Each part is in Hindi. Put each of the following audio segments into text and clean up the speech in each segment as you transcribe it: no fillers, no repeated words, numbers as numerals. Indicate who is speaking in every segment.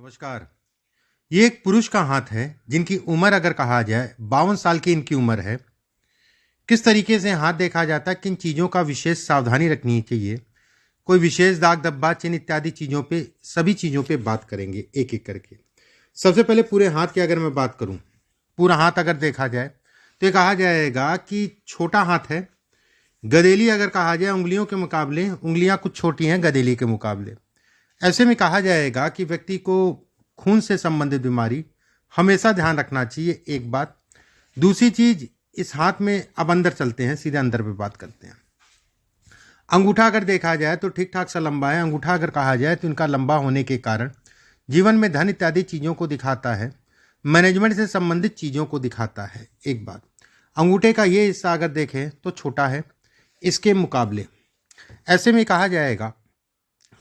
Speaker 1: नमस्कार। ये एक पुरुष का हाथ है जिनकी उम्र अगर कहा जाए 52 साल की इनकी उम्र है। किस तरीके से हाथ देखा जाता है, किन चीज़ों का विशेष सावधानी रखनी चाहिए, कोई विशेष दाग धब्बा चिन्ह इत्यादि चीज़ों पे, सभी चीज़ों पे बात करेंगे एक एक करके। सबसे पहले पूरे हाथ की अगर मैं बात करूं, पूरा हाथ अगर देखा जाए तो ये कहा जाएगा कि छोटा हाथ है। गदेली अगर कहा जाए उंगलियों के मुकाबले उंगलियां कुछ छोटी हैं गदेली के मुकाबले। ऐसे में कहा जाएगा कि व्यक्ति को खून से संबंधित बीमारी हमेशा ध्यान रखना चाहिए, एक बात। दूसरी चीज, इस हाथ में अब अंदर चलते हैं, सीधे अंदर पे बात करते हैं। अंगूठा अगर देखा जाए तो ठीक ठाक सा लंबा है। अंगूठा अगर कहा जाए तो इनका लंबा होने के कारण जीवन में धन इत्यादि चीज़ों को दिखाता है, मैनेजमेंट से संबंधित चीज़ों को दिखाता है, एक बात। अंगूठे का ये हिस्सा अगर देखें तो छोटा है इसके मुकाबले। ऐसे में कहा जाएगा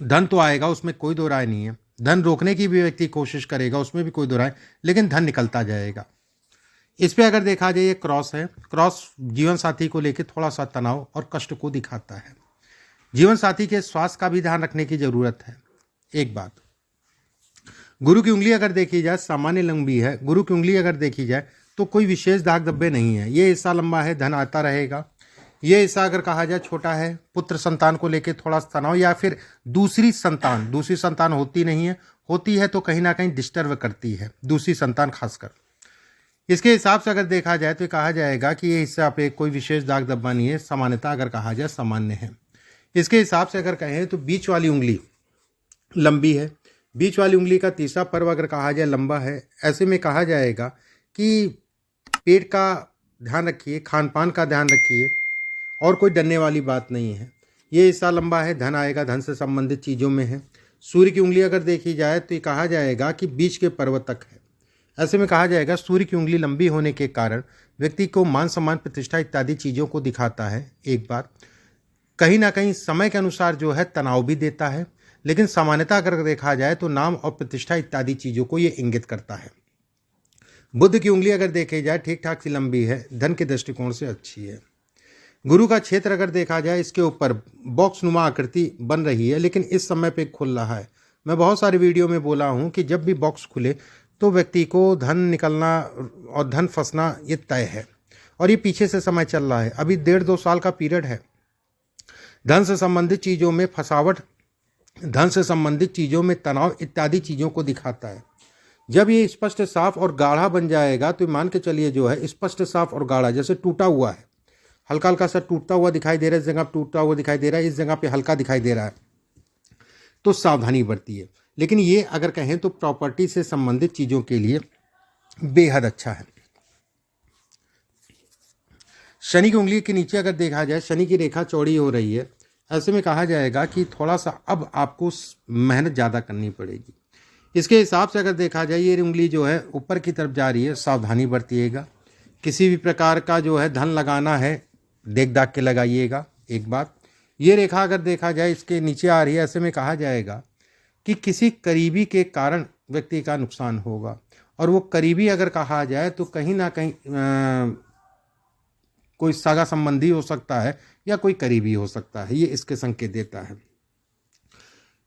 Speaker 1: धन तो आएगा, उसमें कोई दो राय नहीं है। धन रोकने की भी व्यक्ति कोशिश करेगा, उसमें भी कोई दो राय, लेकिन धन निकलता जाएगा। इस पे अगर देखा जाए ये क्रॉस है। क्रॉस जीवन साथी को लेकर थोड़ा सा तनाव और कष्ट को दिखाता है। जीवन साथी के स्वास्थ्य का भी ध्यान रखने की जरूरत है, एक बात। गुरु की उंगली अगर देखी जाए सामान्य लंबी है। गुरु की उंगली अगर देखी जाए तो कोई विशेष दाग धब्बे नहीं है। ये हिस्सा लंबा है, धन आता रहेगा। ये हिस्सा अगर कहा जाए छोटा है, पुत्र संतान को लेकर थोड़ा तनाव, या फिर दूसरी संतान होती नहीं है, होती है तो कहीं ना कहीं डिस्टर्ब करती है दूसरी संतान खासकर। इसके हिसाब से अगर देखा जाए तो कहा जाएगा कि ये हिस्सा पे कोई विशेष दाग धब्बा नहीं है, सामान्यता अगर कहा जाए सामान्य है। इसके हिसाब से अगर कहें तो बीच वाली उंगली लंबी है। बीच वाली उंगली का तीसरा पर्व अगर कहा जाए लंबा है। ऐसे में कहा जाएगा कि पेट का ध्यान रखिए, खान पान का ध्यान रखिए, और कोई डरने वाली बात नहीं है। ये हिस्सा लंबा है, धन आएगा, धन से संबंधित चीज़ों में है। सूर्य की उंगली अगर देखी जाए तो ये कहा जाएगा कि बीच के पर्व तक है। ऐसे में कहा जाएगा सूर्य की उंगली लंबी होने के कारण व्यक्ति को मान सम्मान प्रतिष्ठा इत्यादि चीज़ों को दिखाता है, एक बात। कहीं ना कहीं समय के अनुसार जो है तनाव भी देता है, लेकिन सामान्यता अगर देखा जाए तो नाम और प्रतिष्ठा इत्यादि चीज़ों को ये इंगित करता है। बुध की उंगली अगर देखी जाए ठीक ठाक सी लंबी है, धन के दृष्टिकोण से अच्छी है। गुरु का क्षेत्र अगर देखा जाए इसके ऊपर बॉक्स नुमा आकृति बन रही है, लेकिन इस समय पे खुल रहा है। मैं बहुत सारे वीडियो में बोला हूं कि जब भी बॉक्स खुले तो व्यक्ति को धन निकलना और धन फंसना ये तय है, और ये पीछे से समय चल रहा है। अभी 1.5-2 साल का पीरियड है। धन से संबंधित चीज़ों में फंसावट, धन से संबंधित चीज़ों में तनाव इत्यादि चीज़ों को दिखाता है। जब ये स्पष्ट साफ और गाढ़ा बन जाएगा तो मान के चलिए जो है स्पष्ट साफ और गाढ़ा, जैसे टूटा हुआ है, हल्का हल्का सा टूटता हुआ दिखाई दे रहा है, इस जगह टूटता हुआ दिखाई दे रहा है, इस जगह पे हल्का दिखाई दे रहा है, तो सावधानी बरतिए। लेकिन ये अगर कहें तो प्रॉपर्टी से संबंधित चीज़ों के लिए बेहद अच्छा है। शनि की उंगली के नीचे अगर देखा जाए शनि की रेखा चौड़ी हो रही है। ऐसे में कहा जाएगा कि थोड़ा सा अब आपको मेहनत ज़्यादा करनी पड़ेगी। इसके हिसाब से अगर देखा जाए ये उंगली जो है ऊपर की तरफ जा रही है, सावधानी बरतिएगा। किसी भी प्रकार का जो है धन लगाना है देख दाख के लगाइएगा, एक बात। ये रेखा अगर देखा जाए इसके नीचे आ रही है। ऐसे में कहा जाएगा कि किसी करीबी के कारण व्यक्ति का नुकसान होगा, और वो करीबी अगर कहा जाए तो कहीं ना कहीं कोई सगा संबंधी हो सकता है या कोई करीबी हो सकता है, ये इसके संकेत देता है।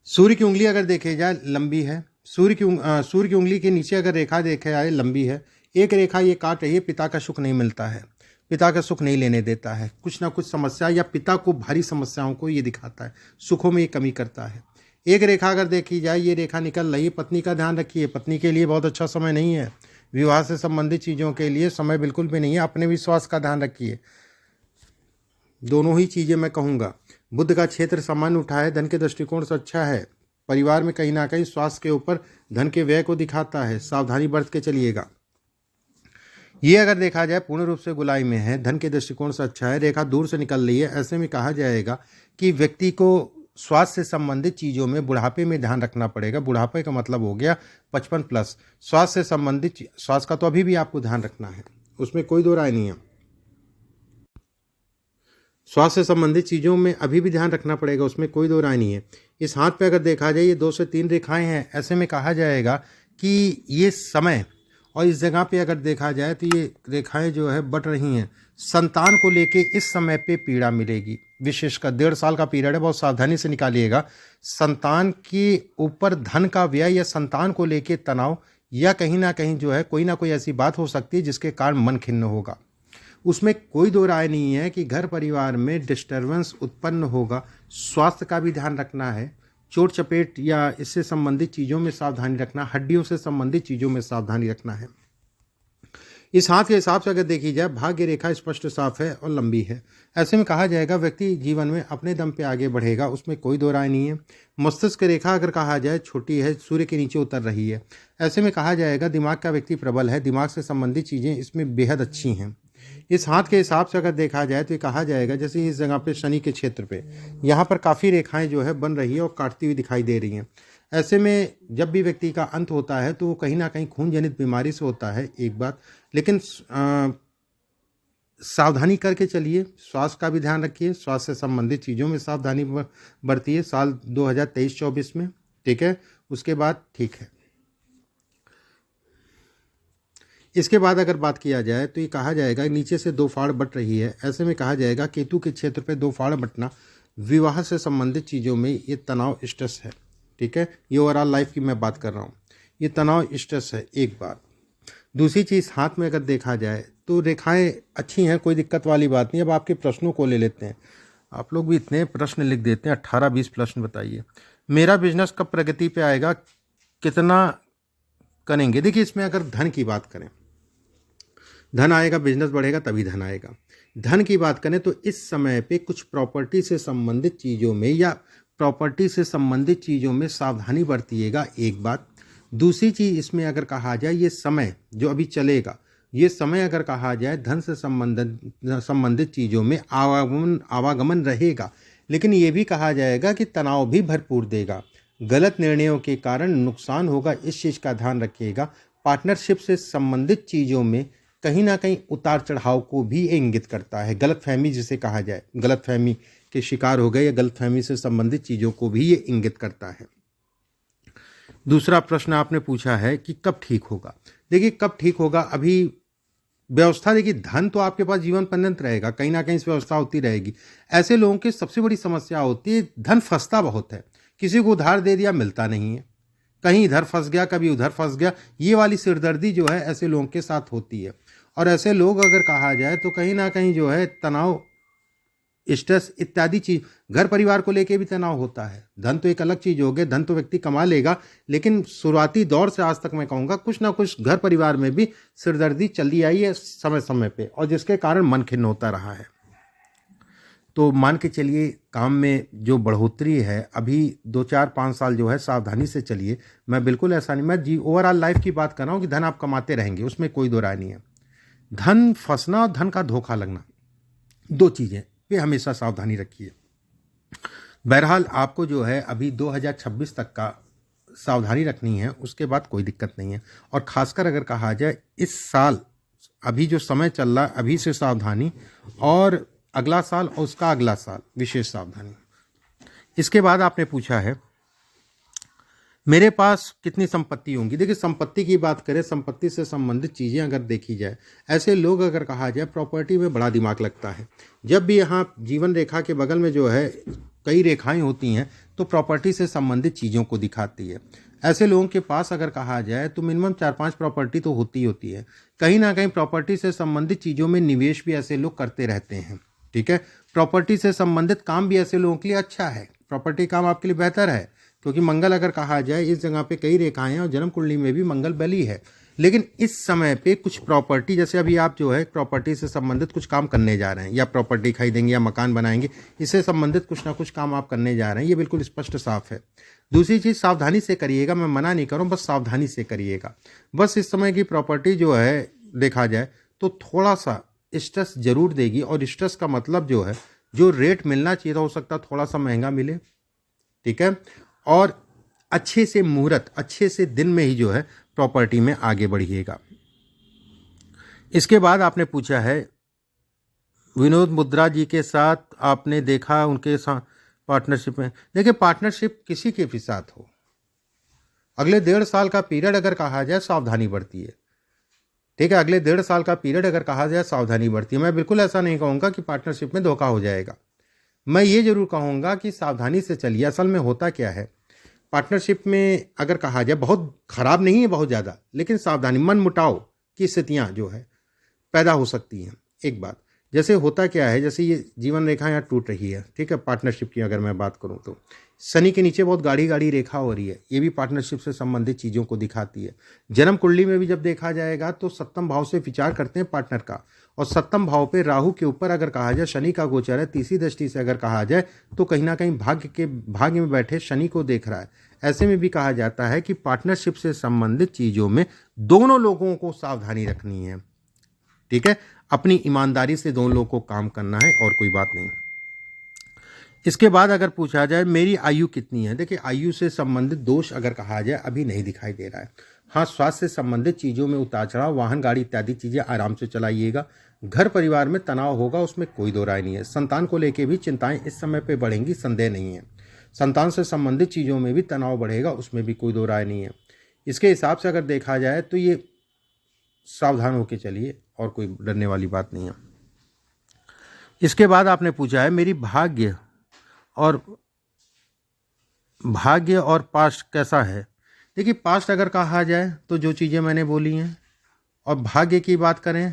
Speaker 1: सूर्य की उंगली अगर देखे जाए लंबी है। सूर्य की उंगली के नीचे अगर रेखा देखे जाए लंबी है। एक रेखा ये काट रही है, पिता का सुख नहीं मिलता है, पिता का सुख नहीं लेने देता है, कुछ ना कुछ समस्या या पिता को भारी समस्याओं को ये दिखाता है, सुखों में ये कमी करता है। एक रेखा अगर देखी जाए ये रेखा निकल रही है, पत्नी का ध्यान रखिए। पत्नी के लिए बहुत अच्छा समय नहीं है, विवाह से संबंधित चीज़ों के लिए समय बिल्कुल भी नहीं है। अपने विश्वास का ध्यान रखिए, दोनों ही चीज़ें मैं कहूँगा। बुध का क्षेत्र सामान्य उठा है, धन के दृष्टिकोण से अच्छा है। परिवार में कहीं ना कहीं स्वास्थ्य के ऊपर धन के व्यय को दिखाता है, सावधानी बरत के चलिएगा। ये अगर देखा जाए पूर्ण रूप से गुलाई में है, धन के दृष्टिकोण से अच्छा है, रेखा दूर से निकल रही है। ऐसे में कहा जाएगा कि व्यक्ति को स्वास्थ्य से संबंधित चीज़ों में बुढ़ापे में ध्यान रखना पड़ेगा। बुढ़ापे का मतलब हो गया 55+। स्वास्थ्य से संबंधित स्वास्थ्य का तो अभी भी आपको ध्यान रखना है, उसमें कोई दो राय नहीं है। स्वास्थ्य से संबंधित चीज़ों में अभी भी ध्यान रखना पड़ेगा, उसमें कोई दो राय नहीं है। इस हाथ पे अगर देखा जाए ये 2 से 3 रेखाएं हैं। ऐसे में कहा जाएगा कि ये समय, और इस जगह पे अगर देखा जाए तो ये रेखाएं जो है बट रही हैं। संतान को लेके इस समय पे पीड़ा मिलेगी, विशेषकर 1.5 साल का पीरियड है, बहुत सावधानी से निकालिएगा। संतान के ऊपर धन का व्यय या संतान को लेके तनाव या कहीं ना कहीं जो है कोई ना कोई ऐसी बात हो सकती है जिसके कारण मन खिन्न होगा। उसमें कोई दो राय नहीं है कि घर परिवार में डिस्टर्बेंस उत्पन्न होगा। स्वास्थ्य का भी ध्यान रखना है, चोट चपेट या इससे संबंधित चीज़ों में सावधानी रखना, हड्डियों से संबंधित चीज़ों में सावधानी रखना है। इस हाथ के हिसाब से अगर देखी जाए, भाग्य रेखा स्पष्ट साफ है और लंबी है। ऐसे में कहा जाएगा व्यक्ति जीवन में अपने दम पे आगे बढ़ेगा, उसमें कोई दो राय नहीं है। मस्तिष्क रेखा अगर कहा जाए छोटी है, सूर्य के नीचे उतर रही है। ऐसे में कहा जाएगा दिमाग का व्यक्ति प्रबल है, दिमाग से संबंधित चीज़ें इसमें बेहद अच्छी हैं। इस हाथ के हिसाब से अगर देखा जाए तो ये कहा जाएगा जैसे इस जगह पे शनि के क्षेत्र पे यहाँ पर काफ़ी रेखाएं जो है बन रही है और काटती हुई दिखाई दे रही हैं। ऐसे में जब भी व्यक्ति का अंत होता है तो वो कहीं ना कहीं खून जनित बीमारी से होता है, एक बात। लेकिन सावधानी करके चलिए, स्वास्थ्य का भी ध्यान रखिए, स्वास्थ्य से संबंधित चीज़ों में सावधानी बरतिए साल 2023-24 में, ठीक है। उसके बाद ठीक है। इसके बाद अगर बात किया जाए तो ये कहा जाएगा नीचे से 2 फाड़ बट रही है। ऐसे में कहा जाएगा केतु के क्षेत्र पे 2 फाड़ बटना विवाह से संबंधित चीज़ों में ये तनाव स्ट्रेस है, ठीक है। ये ओवरऑल लाइफ की मैं बात कर रहा हूँ, ये तनाव स्ट्रेस है, एक बात। दूसरी चीज़ हाथ में अगर देखा जाए तो रेखाएं अच्छी हैं, कोई दिक्कत वाली बात नहीं। अब आपके प्रश्नों को ले लेते हैं। आप लोग भी इतने प्रश्न लिख देते हैं, 18-20 प्रश्न बताइए। मेरा बिजनेस कब प्रगति पे आएगा, कितना करेंगे? देखिए इसमें अगर धन की बात करें, धन आएगा, बिजनेस बढ़ेगा तभी धन आएगा। धन की बात करें तो इस समय पे कुछ प्रॉपर्टी से संबंधित चीज़ों में या प्रॉपर्टी से संबंधित चीज़ों में सावधानी बरतिएगा, एक बात। दूसरी चीज़ इसमें अगर कहा जाए ये समय जो अभी चलेगा, ये समय अगर कहा जाए धन से संबंधित चीज़ों में आवागमन रहेगा, लेकिन ये भी कहा जाएगा कि तनाव भी भरपूर देगा। गलत निर्णयों के कारण नुकसान होगा, इस चीज़ का ध्यान रखिएगा। पार्टनरशिप से संबंधित चीज़ों में कहीं ना कहीं उतार चढ़ाव को भी इंगित करता है। गलतफहमी जिसे कहा जाए, गलतफहमी के शिकार हो गए या गलतफहमी से संबंधित चीज़ों को भी ये इंगित करता है। दूसरा प्रश्न आपने पूछा है कि कब ठीक होगा। देखिए कब ठीक होगा, अभी व्यवस्था, देखिए धन तो आपके पास जीवन पर्यंत रहेगा, कहीं ना कहीं इस व्यवस्था होती रहेगी। ऐसे लोगों की सबसे बड़ी समस्या होती है धन फंसता बहुत है, किसी को उधार दे दिया मिलता नहीं है, कहीं इधर फंस गया कभी उधर फंस गया। ये वाली सिरदर्दी जो है ऐसे लोगों के साथ होती है। और ऐसे लोग अगर कहा जाए तो कहीं ना कहीं जो है तनाव, स्ट्रेस इत्यादि चीज, घर परिवार को लेके भी तनाव होता है। धन तो एक अलग चीज हो गई, धन तो व्यक्ति कमा लेगा, लेकिन शुरुआती दौर से आज तक मैं कहूँगा कुछ ना कुछ घर परिवार में भी सिरदर्दी चली आई है समय समय पे, और जिसके कारण मन खिन्न होता रहा है। तो मान के चलिए काम में जो बढ़ोतरी है अभी 2-4-5 साल जो है सावधानी से चलिए। मैं बिल्कुल ऐसा नहीं, मैं जी ओवरऑल लाइफ की बात कर रहा हूँ कि धन आप कमाते रहेंगे, उसमें कोई दो राय नहीं है। धन फंसना और धन का धोखा लगना, दो चीज़ें पे हमेशा सावधानी रखिए। बहरहाल आपको जो है अभी 2026 तक का सावधानी रखनी है, उसके बाद कोई दिक्कत नहीं है। और ख़ासकर अगर कहा जाए इस साल अभी जो समय चल रहा है अभी से सावधानी, और अगला साल और उसका अगला साल विशेष सावधानी। इसके बाद आपने पूछा है मेरे पास कितनी संपत्ति होंगी। देखिए संपत्ति की बात करें, संपत्ति से संबंधित चीज़ें अगर देखी जाए, ऐसे लोग अगर कहा जाए प्रॉपर्टी में बड़ा दिमाग लगता है। जब भी यहाँ जीवन रेखा के बगल में जो है कई रेखाएं होती हैं तो प्रॉपर्टी से संबंधित चीज़ों को दिखाती है। ऐसे लोगों के पास अगर कहा जाए तो मिनिमम 4-5 प्रॉपर्टी तो होती होती है। कहीं ना कहीं प्रॉपर्टी से संबंधित चीज़ों में निवेश भी ऐसे लोग करते रहते हैं, ठीक है। प्रॉपर्टी से संबंधित काम भी ऐसे लोगों के लिए अच्छा है, प्रॉपर्टी काम आपके लिए बेहतर है, क्योंकि मंगल अगर कहा जाए इस जगह पे कई रेखाएं हैं और जन्म कुंडली में भी मंगल बली है। लेकिन इस समय पे कुछ प्रॉपर्टी, जैसे अभी आप जो है प्रॉपर्टी से संबंधित कुछ काम करने जा रहे हैं, या प्रॉपर्टी खरीदेंगे या मकान बनाएंगे, इससे संबंधित कुछ ना कुछ काम आप करने जा रहे हैं, ये बिल्कुल स्पष्ट साफ है। दूसरी चीज़ सावधानी से करिएगा, मैं मना नहीं करूँ, बस सावधानी से करिएगा। बस इस समय की प्रॉपर्टी जो है देखा जाए तो थोड़ा सा स्ट्रेस जरूर देगी, और स्ट्रेस का मतलब जो है जो रेट मिलना चाहिए था हो सकता है थोड़ा सा महंगा मिले, ठीक है। और अच्छे से मुहूर्त, अच्छे से दिन में ही जो है प्रॉपर्टी में आगे बढ़िएगा। इसके बाद आपने पूछा है विनोद मुद्रा जी के साथ आपने देखा उनके साथ पार्टनरशिप में। देखिए पार्टनरशिप किसी के भी साथ हो, अगले 1.5 साल का पीरियड अगर कहा जाए सावधानी बढ़ती है, ठीक है। अगले 1.5 साल का पीरियड अगर कहा जाए सावधानी बढ़ती है। मैं बिल्कुल ऐसा नहीं कहूँगा कि पार्टनरशिप में धोखा हो जाएगा, मैं ये जरूर कहूँगा कि सावधानी से चलिए। असल में होता क्या है, पार्टनरशिप में अगर कहा जाए बहुत खराब नहीं है बहुत ज़्यादा, लेकिन सावधानी, मन मुटाव की स्थितियाँ जो है पैदा हो सकती हैं। एक बात, जैसे होता क्या है, जैसे ये जीवन रेखा यहाँ टूट रही है, ठीक है, पार्टनरशिप की अगर मैं बात करूँ तो शनि के नीचे बहुत गाढ़ी गाढ़ी रेखा हो रही है, ये भी पार्टनरशिप से संबंधित चीज़ों को दिखाती है। जन्म कुंडली में भी जब देखा जाएगा तो सप्तम भाव से विचार करते हैं पार्टनर का, और सप्तम भाव पे राहु के ऊपर अगर कहा जाए शनि का गोचर है, तीसरी दृष्टि से अगर कहा जाए तो कहीं ना कहीं भाग्य में बैठे शनि को देख रहा है। ऐसे में भी कहा जाता है कि पार्टनरशिप से संबंधित चीज़ों में दोनों लोगों को सावधानी रखनी है, ठीक है, अपनी ईमानदारी से दोनों लोगों को काम करना है और कोई बात नहीं। इसके बाद अगर पूछा जाए मेरी आयु कितनी है, देखिए आयु से संबंधित दोष अगर कहा जाए अभी नहीं दिखाई दे रहा है। हाँ, स्वास्थ्य से संबंधित चीज़ों में उतार चढ़ाव, वाहन गाड़ी इत्यादि चीज़ें आराम से चलाइएगा। घर परिवार में तनाव होगा, उसमें कोई दो राय नहीं है। संतान को लेकर भी चिंताएं इस समय पे बढ़ेंगी, संदेह नहीं है। संतान से संबंधित चीज़ों में भी तनाव बढ़ेगा, उसमें भी कोई दो राय नहीं है। इसके हिसाब से अगर देखा जाए तो ये सावधान होकर चलिए और कोई डरने वाली बात नहीं है। इसके बाद आपने पूछा है मेरी भाग्य और पास्ट कैसा है। देखिए पास्ट अगर कहा जाए तो जो चीज़ें मैंने बोली हैं, और भाग्य की बात करें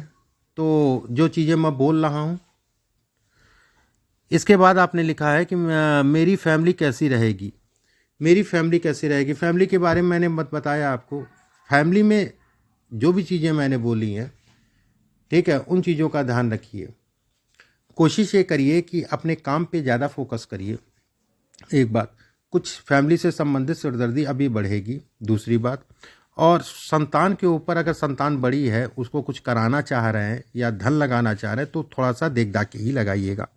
Speaker 1: तो जो चीज़ें मैं बोल रहा हूँ। इसके बाद आपने लिखा है कि मेरी फैमिली कैसी रहेगी। मेरी फैमिली कैसी रहेगी, फैमिली के बारे में मैंने बताया आपको। फैमिली में जो भी चीज़ें मैंने बोली हैं, ठीक है, उन चीज़ों का ध्यान रखिए। कोशिश ये करिए कि अपने काम पे ज़्यादा फोकस करिए। एक बात, कुछ फैमिली से संबंधित सिरदर्दी अभी बढ़ेगी। दूसरी बात, और संतान के ऊपर अगर संतान बड़ी है, उसको कुछ कराना चाह रहे हैं या धन लगाना चाह रहे हैं तो थोड़ा सा देख दाख के ही लगाइएगा।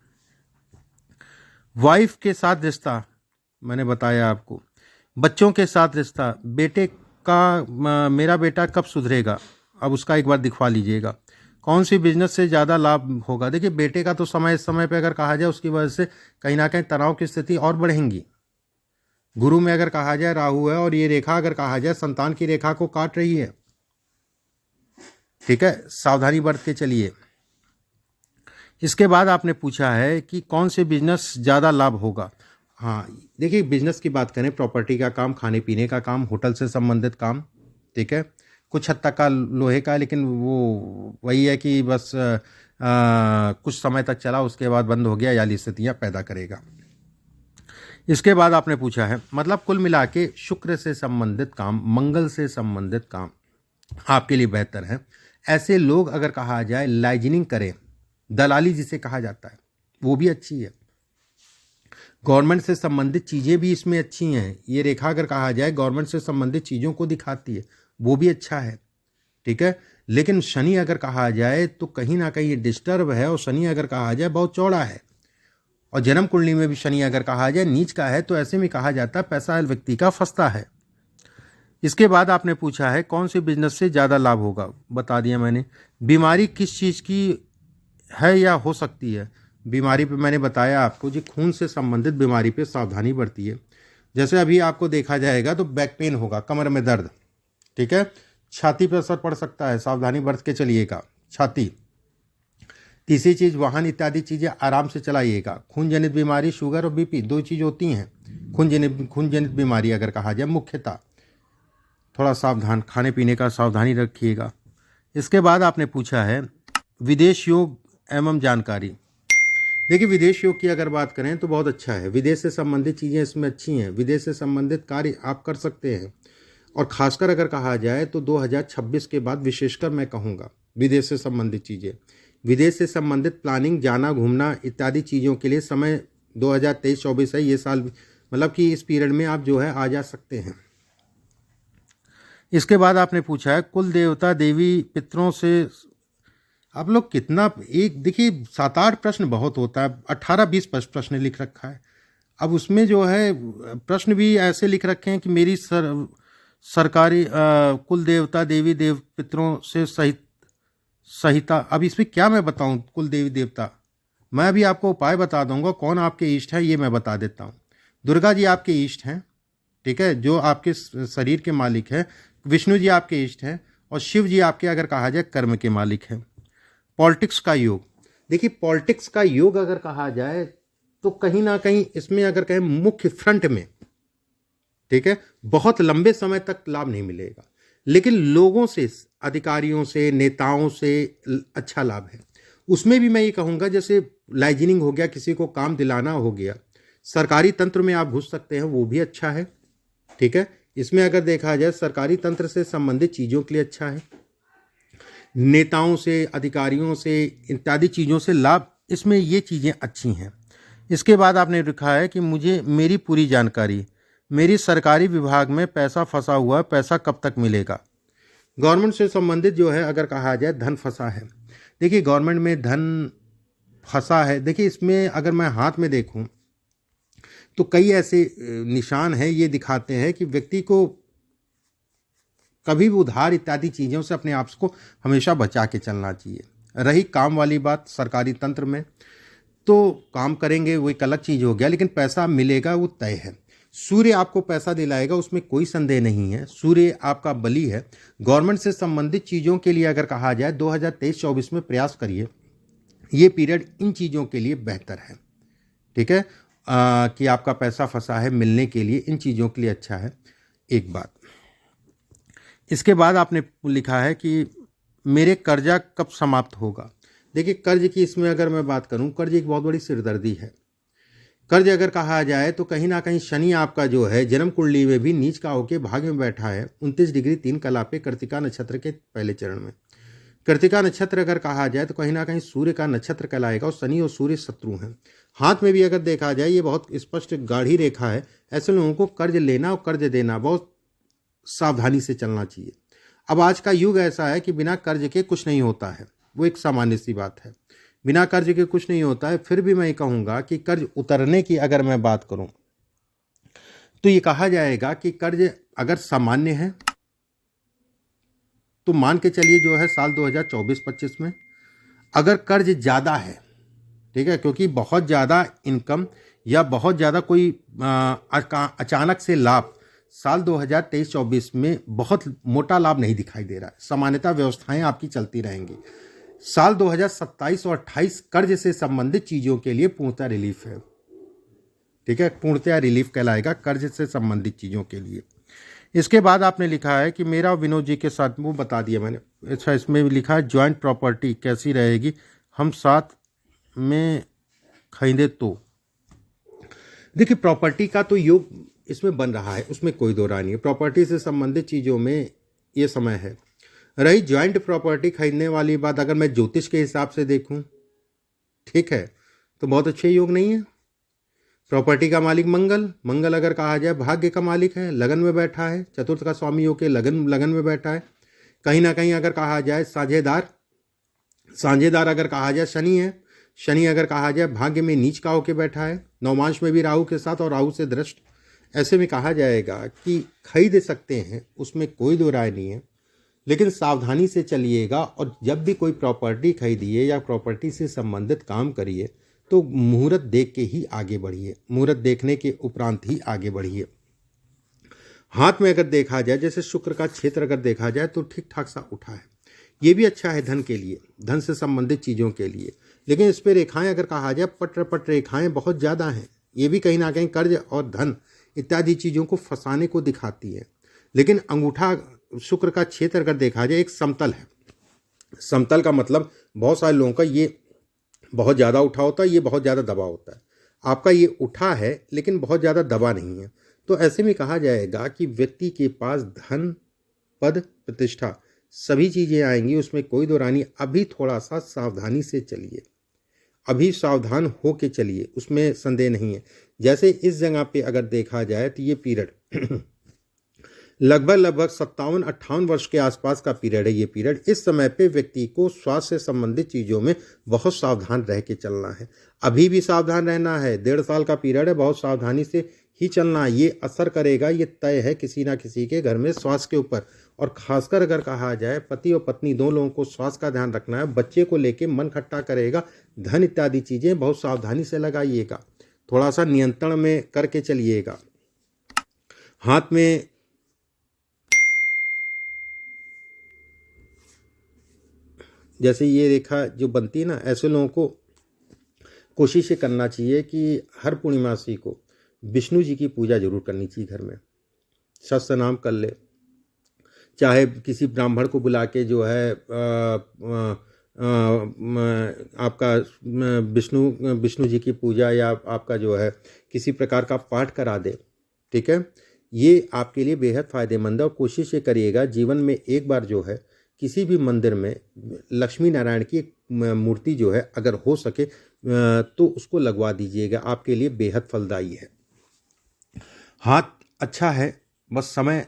Speaker 1: वाइफ के साथ रिश्ता मैंने बताया आपको। बच्चों के साथ रिश्ता, बेटे का मेरा बेटा कब सुधरेगा, अब उसका एक बार दिखवा लीजिएगा। कौन सी बिजनेस से ज़्यादा लाभ होगा, देखिए बेटे का तो समय पे अगर कहा जाए उसकी वजह से कहीं ना कहीं तनाव की स्थिति और बढ़ेंगी। गुरु में अगर कहा जाए राहु है, और ये रेखा अगर कहा जाए संतान की रेखा को काट रही है, ठीक है, सावधानी बरत के चलिए। इसके बाद आपने पूछा है कि कौन से बिजनेस ज़्यादा लाभ होगा। हाँ, देखिए बिजनेस की बात करें, प्रॉपर्टी का काम, खाने पीने का काम, होटल से संबंधित काम, ठीक है, कुछ हद तक का लोहे का, लेकिन वो वही है कि बस कुछ समय तक चला, उसके बाद बंद हो गया, याली स्थितियाँ पैदा करेगा। इसके बाद आपने पूछा है मतलब कुल मिला के शुक्र से संबंधित काम, मंगल से संबंधित काम आपके लिए बेहतर है। ऐसे लोग अगर कहा जाए लाइजनिंग करें, दलाली जिसे कहा जाता है, वो भी अच्छी है। गवर्नमेंट से संबंधित चीज़ें भी इसमें अच्छी हैं। ये रेखा अगर कहा जाए गवर्नमेंट से संबंधित चीज़ों को दिखाती है, वो भी अच्छा है, ठीक है। लेकिन शनि अगर कहा जाए तो कहीं ना कहीं डिस्टर्ब है, और शनि अगर कहा जाए बहुत चौड़ा है, और जन्म कुंडली में भी शनि अगर कहा जाए नीच का है, तो ऐसे में कहा जाता है पैसा व्यक्ति का फंसता है। इसके बाद आपने पूछा है कौन से बिजनेस से ज़्यादा लाभ होगा, बता दिया मैंने। बीमारी किस चीज़ की है या हो सकती है, बीमारी पे मैंने बताया आपको जी, खून से संबंधित बीमारी पे सावधानी बरती है। जैसे अभी आपको देखा जाएगा तो बैक पेन होगा, कमर में दर्द, ठीक है, छाती पे असर पड़ सकता है, सावधानी बरत के चलिएगा। छाती। तीसरी चीज़, वाहन इत्यादि चीज़ें आराम से चलाइएगा। खून जनित बीमारी, शुगर और बीपी, दो चीज़ होती हैं। खून जनित बीमारी अगर कहा जाए मुख्यतः थोड़ा सावधान, खाने पीने का सावधानी रखिएगा। इसके बाद आपने पूछा है विदेश योग एवं जानकारी। देखिए विदेश योग की अगर बात करें तो बहुत अच्छा है, विदेश से संबंधित चीज़ें इसमें अच्छी हैं, विदेश से संबंधित कार्य आप कर सकते हैं। और खासकर अगर कहा जाए तो 2026 के बाद विशेषकर मैं कहूँगा विदेश से संबंधित चीज़ें, विदेश से संबंधित प्लानिंग, जाना घूमना इत्यादि चीज़ों के लिए समय 2023-24 है, ये साल, मतलब कि इस पीरियड में आप जो है आ जा सकते हैं। इसके बाद आपने पूछा है कुल देवता देवी पितरों से आप लोग कितना, एक देखिए 7-8 प्रश्न बहुत होता है, 18-20 प्रश्न लिख रखा है। अब उसमें जो है प्रश्न भी ऐसे लिख रखे हैं कि मेरी सरकारी कुल देवता देवी देव पितरों से सहिता। अब इसमें क्या मैं बताऊं, कुल देवी देवता, मैं अभी आपको उपाय बता दूंगा। कौन आपके इष्ट है ये मैं बता देता हूं। दुर्गा जी आपके इष्ट हैं, ठीक है, जो आपके शरीर के मालिक हैं। विष्णु जी आपके इष्ट हैं, और शिव जी आपके अगर कहा जाए कर्म के मालिक हैं। पॉलिटिक्स का योग, देखिए पॉलिटिक्स का योग अगर कहा जाए तो कहीं ना कहीं इसमें अगर कहें मुख्य फ्रंट में, ठीक है, बहुत लंबे समय तक लाभ नहीं मिलेगा, लेकिन लोगों से, अधिकारियों से, नेताओं से अच्छा लाभ है। उसमें भी मैं ये कहूँगा, जैसे लाइजनिंग हो गया, किसी को काम दिलाना हो गया, सरकारी तंत्र में आप घुस सकते हैं, वो भी अच्छा है, ठीक है। इसमें अगर देखा जाए सरकारी तंत्र से संबंधित चीज़ों के लिए अच्छा है, नेताओं से, अधिकारियों से, इत्यादि चीज़ों से लाभ, इसमें ये चीज़ें अच्छी हैं। इसके बाद आपने लिखा है कि मुझे मेरी पूरी जानकारी, मेरी सरकारी विभाग में पैसा फंसा हुआ है, पैसा कब तक मिलेगा। गवर्नमेंट से संबंधित जो है अगर कहा जाए धन फंसा है, देखिए गवर्नमेंट में धन फंसा है, देखिए इसमें अगर मैं हाथ में देखूं तो कई ऐसे निशान हैं, ये दिखाते हैं कि व्यक्ति को कभी भी उधार इत्यादि चीज़ों से अपने आप को हमेशा बचा के चलना चाहिए। रही काम वाली बात, सरकारी तंत्र में तो काम करेंगे वो एक अलग चीज़ हो गया, लेकिन पैसा मिलेगा वो तय है। सूर्य आपको पैसा दिलाएगा, उसमें कोई संदेह नहीं है, सूर्य आपका बली है। गवर्नमेंट से संबंधित चीज़ों के लिए अगर कहा जाए 2023-24 में प्रयास करिए, ये पीरियड इन चीज़ों के लिए बेहतर है, ठीक है। कि आपका पैसा फंसा है, मिलने के लिए इन चीज़ों के लिए अच्छा है, एक बात। इसके बाद आपने लिखा है कि मेरे कर्जा कब समाप्त होगा। देखिए कर्ज की इसमें अगर मैं बात करूं, कर्ज एक बहुत बड़ी सिरदर्दी है। कर्ज अगर कहा जाए तो कहीं ना कहीं शनि आपका जो है जन्म कुंडली में भी नीच का होकर भाग्य में बैठा है 29 डिग्री 3 कला पे, कृतिका नक्षत्र के पहले चरण में। कृतिका नक्षत्र अगर कहा जाए तो कहीं ना कहीं सूर्य का नक्षत्र कहलाएगा, और शनि और सूर्य शत्रु हैं। हाथ में भी अगर देखा जाए ये बहुत स्पष्ट गाढ़ी रेखा है। ऐसे लोगों को कर्ज लेना और कर्ज देना बहुत सावधानी से चलना चाहिए। अब आज का युग ऐसा है कि बिना कर्ज के कुछ नहीं होता है, वो एक सामान्य सी बात है, बिना कर्ज के कुछ नहीं होता है। फिर भी मैं कहूँगा कि कर्ज उतरने की अगर मैं बात करूँ तो ये कहा जाएगा कि कर्ज अगर सामान्य है तो मान के चलिए जो है साल 2024-25 में। अगर कर्ज ज़्यादा है, ठीक है, क्योंकि बहुत ज़्यादा इनकम या बहुत ज़्यादा कोई अचानक से लाभ साल 2023-24 में बहुत मोटा लाभ नहीं दिखाई दे रहा है, सामान्यतः व्यवस्थाएं आपकी चलती रहेंगी। साल 2027 और 28 कर्ज से संबंधित चीज़ों के लिए पूर्णतः रिलीफ है, ठीक है, पूर्णतः रिलीफ कहलाएगा कर्ज से संबंधित चीज़ों के लिए। इसके बाद आपने लिखा है कि मेरा विनोद जी के साथ, वो बता दिया मैंने। अच्छा, इसमें भी लिखा है ज्वाइंट प्रॉपर्टी कैसी रहेगी, हम साथ में खरीदे तो। देखिए प्रॉपर्टी का तो योग इसमें बन रहा है, उसमें कोई दो राय नहीं है। प्रॉपर्टी से संबंधित चीज़ों में ये समय है। रही ज्वाइंट प्रॉपर्टी खरीदने वाली बात, अगर मैं ज्योतिष के हिसाब से देखूं, ठीक है, तो बहुत अच्छे योग नहीं है। प्रॉपर्टी का मालिक मंगल, मंगल अगर कहा जाए भाग्य का मालिक है, लगन में बैठा है, चतुर्थ का स्वामी होकर लगन में बैठा है। कहीं ना कहीं अगर कहा जाए साझेदार, साझेदार अगर कहा जाए शनि है, शनि अगर कहा जाए भाग्य में नीच का होकर बैठा है, नवमांश में भी राहु के साथ और राहु से दृष्ट। ऐसे में कहा जाएगा कि खरीद सकते हैं, उसमें कोई दो राय नहीं है, लेकिन सावधानी से चलिएगा। और जब भी कोई प्रॉपर्टी खरीदिए या प्रॉपर्टी से संबंधित काम करिए तो मुहूर्त देख के ही आगे बढ़िए, मुहूर्त देखने के उपरांत ही आगे बढ़िए। हाथ में अगर देखा जाए, जैसे शुक्र का क्षेत्र अगर देखा जाए तो ठीक ठाक सा उठा है, ये भी अच्छा है धन के लिए, धन से संबंधित चीज़ों के लिए। लेकिन इस पर रेखाएं अगर कहा जाए, पट रेखाएं बहुत ज़्यादा हैं, ये भी कहीं ना कहीं कर्ज और धन इत्यादि चीज़ों को फंसाने को दिखाती है। लेकिन अंगूठा शुक्र का क्षेत्र अगर देखा जाए एक समतल है, समतल का मतलब बहुत सारे लोगों का ये बहुत ज़्यादा उठा होता है, ये बहुत ज़्यादा दबा होता है। आपका ये उठा है लेकिन बहुत ज़्यादा दबा नहीं है। तो ऐसे में कहा जाएगा कि व्यक्ति के पास धन, पद, प्रतिष्ठा सभी चीज़ें आएंगी, उसमें कोई दो रानी। अभी थोड़ा सा सावधानी से चलिए, अभी सावधान हो के चलिए, उसमें संदेह नहीं है। जैसे इस जगह पे अगर देखा जाए तो ये पीरियड लगभग 57-58 वर्ष के आसपास का पीरियड है। ये पीरियड, इस समय पे व्यक्ति को स्वास्थ्य से संबंधित चीज़ों में बहुत सावधान रह के चलना है। अभी भी सावधान रहना है, 1.5 साल का पीरियड है, बहुत सावधानी से ही चलना है। ये असर करेगा, ये तय है किसी ना किसी के घर में स्वास्थ्य के ऊपर। और खासकर अगर कहा जाए पति और पत्नी दोनों लोगों को स्वास्थ्य का ध्यान रखना है। बच्चे को लेके मन खट्टा करेगा, धन इत्यादि चीज़ें बहुत सावधानी से लगाइएगा, थोड़ा सा नियंत्रण में करके चलिएगा। हाथ में जैसे ये रेखा जो बनती है ना, ऐसे लोगों को कोशिश ये करना चाहिए कि हर पूर्णिमासी को विष्णु जी की पूजा जरूर करनी चाहिए घर में। सहस्त्र नाम कर ले, चाहे किसी ब्राह्मण को बुला के जो है आपका विष्णु जी की पूजा या आपका जो है किसी प्रकार का पाठ करा दे, ठीक है। ये आपके लिए बेहद फ़ायदेमंद है। और कोशिश ये करिएगा जीवन में एक बार जो है किसी भी मंदिर में लक्ष्मी नारायण की एक मूर्ति जो है अगर हो सके तो उसको लगवा दीजिएगा, आपके लिए बेहद फलदायी है। हाथ अच्छा है, बस समय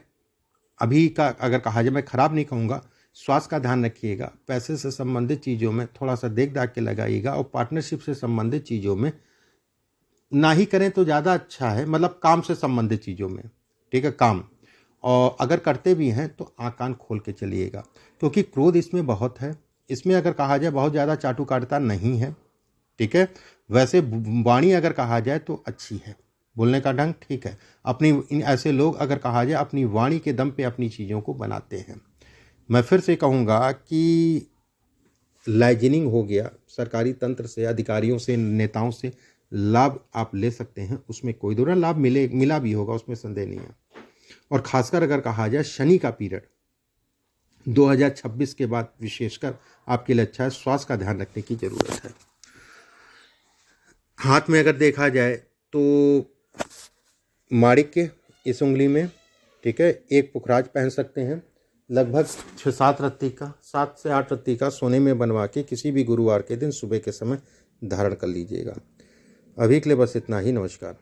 Speaker 1: अभी का अगर कहा जाए, मैं ख़राब नहीं कहूँगा, स्वास्थ्य का ध्यान रखिएगा। पैसे से संबंधित चीज़ों में थोड़ा सा देख दाख के लगाइएगा, और पार्टनरशिप से संबंधित चीज़ों में ना ही करें तो ज़्यादा अच्छा है, मतलब काम से संबंधित चीज़ों में, ठीक है, काम। और अगर करते भी हैं तो आँख कान खोल के चलिएगा, क्योंकि क्रोध इसमें बहुत है। इसमें अगर कहा जाए बहुत ज़्यादा चाटुकारिता नहीं है, ठीक है। वैसे वाणी अगर कहा जाए तो अच्छी है, बोलने का ढंग ठीक है। अपनी इन ऐसे लोग अगर कहा जाए अपनी वाणी के दम पे अपनी चीज़ों को बनाते हैं। मैं फिर से कहूँगा कि लाइजनिंग हो गया, सरकारी तंत्र से, अधिकारियों से, नेताओं से लाभ आप ले सकते हैं, उसमें कोई दूसरा लाभ मिला भी होगा, उसमें संदेह नहीं है। और खासकर अगर कहा जाए शनि का पीरियड 2026 के बाद विशेषकर आपके लिए अच्छा है। स्वास्थ्य का ध्यान रखने की ज़रूरत है। हाथ में अगर देखा जाए तो माणिक्य इस उंगली में, ठीक है, एक पुखराज पहन सकते हैं, लगभग 6-7 रत्ती का, 7 से 8 रत्ती का सोने में बनवा के किसी भी गुरुवार के दिन सुबह के समय धारण कर लीजिएगा। अभी के लिए बस इतना ही। नमस्कार।